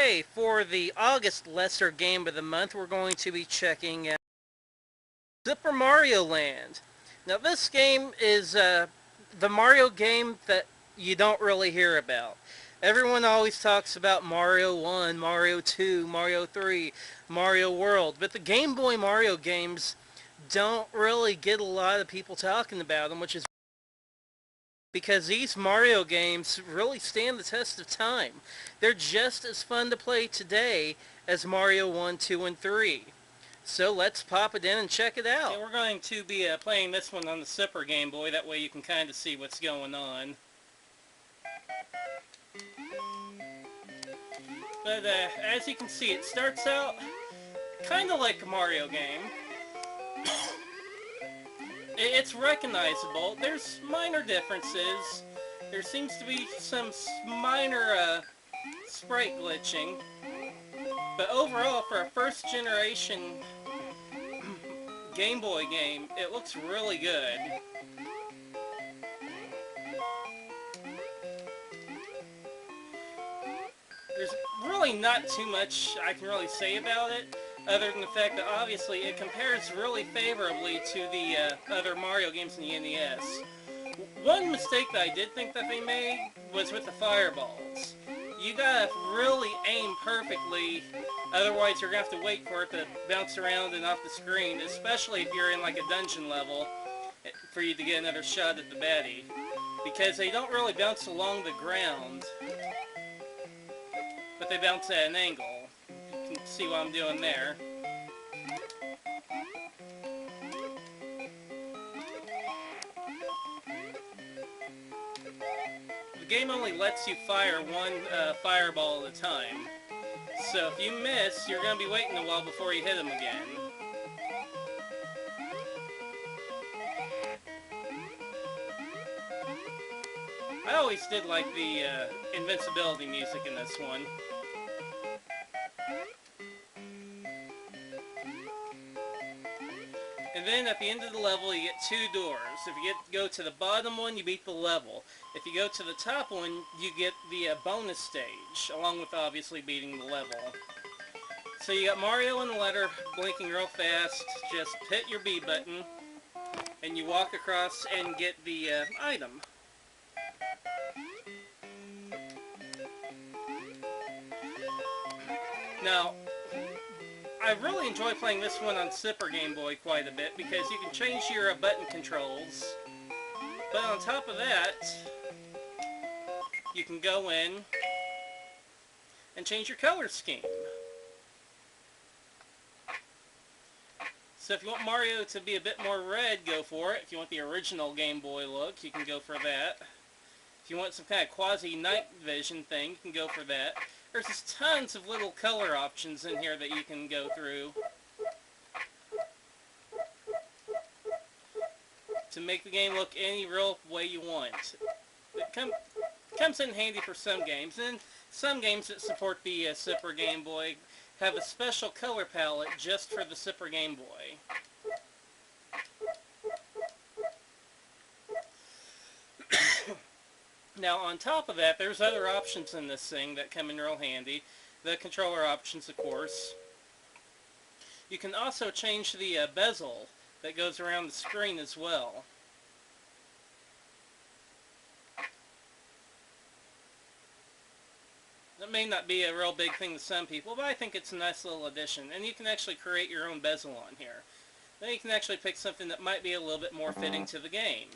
Okay, for the August Lesser Game of the Month, we're going to be checking out Super Mario Land. Now, this game is the Mario game that you don't really hear about. Everyone always talks about Mario 1, Mario 2, Mario 3, Mario World, but the Game Boy Mario games don't really get a lot of people talking about them, which is because these Mario games really stand the test of time. They're just as fun to play today as Mario 1, 2, and 3. So let's pop it in and check it out. Okay, we're going to be playing this one on the Super Game Boy, that way you can kind of see what's going on. But as you can see, it starts out kind of like a Mario game. It's recognizable. There's minor differences. There seems to be some minor sprite glitching. But overall, for a first generation Game Boy game, it looks really good. There's really not too much I can really say about it, other than the fact that obviously it compares really favorably to the other Mario games in the NES. One mistake that I did think that they made was with the fireballs. You gotta really aim perfectly, otherwise you're gonna have to wait for it to bounce around and off the screen, especially if you're in like a dungeon level, for you to get another shot at the baddie. Because they don't really bounce along the ground, but they bounce at an angle. You can see what I'm doing there. The game only lets you fire one fireball at a time. So if you miss, you're going to be waiting a while before you hit them again. I always did like the invincibility music in this one. And then at the end of the level you get two doors. If you go to the bottom one, you beat the level. If you go to the top one, you get the bonus stage, along with obviously beating the level. So you got Mario and the letter blinking real fast. Just hit your B button, and you walk across and get the item. Now, I really enjoy playing this one on Super Game Boy quite a bit because you can change your button controls. But on top of that, you can go in and change your color scheme. So if you want Mario to be a bit more red, go for it. If you want the original Game Boy look, you can go for that. If you want some kind of quasi-night vision thing, you can go for that. There's just tons of little color options in here that you can go through to make the game look any real way you want. It comes in handy for some games, and some games that support the Super Game Boy have a special color palette just for the Super Game Boy. Now, on top of that, there's other options in this thing that come in real handy. The controller options, of course. You can also change the bezel that goes around the screen as well. That may not be a real big thing to some people, but I think it's a nice little addition. And you can actually create your own bezel on here. Then you can actually pick something that might be a little bit more fitting to the game.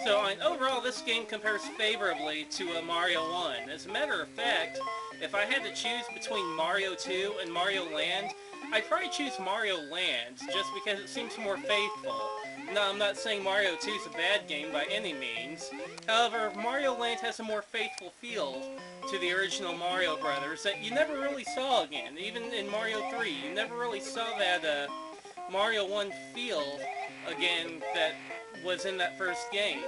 So, overall, this game compares favorably to Mario 1. As a matter of fact, if I had to choose between Mario 2 and Mario Land, I'd probably choose Mario Land, just because it seems more faithful. Now, I'm not saying Mario 2 is a bad game by any means. However, Mario Land has a more faithful feel to the original Mario Brothers that you never really saw again. Even in Mario 3, you never really saw that Mario 1 feel again that was in that first game.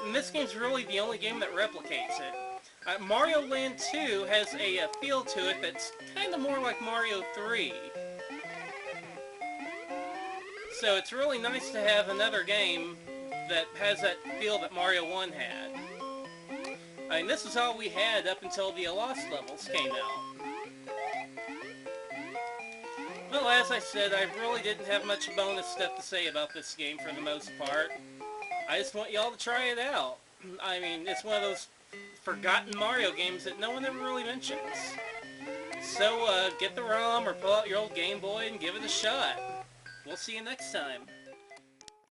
And this game's really the only game that replicates it. Mario Land 2 has a feel to it that's kind of more like Mario 3. So it's really nice to have another game that has that feel that Mario 1 had. I mean, this is all we had up until the Lost levels came out. Well, as I said, I really didn't have much bonus stuff to say about this game for the most part. I just want y'all to try it out. I mean, it's one of those forgotten Mario games that no one ever really mentions. So, get the ROM or pull out your old Game Boy and give it a shot. We'll see you next time.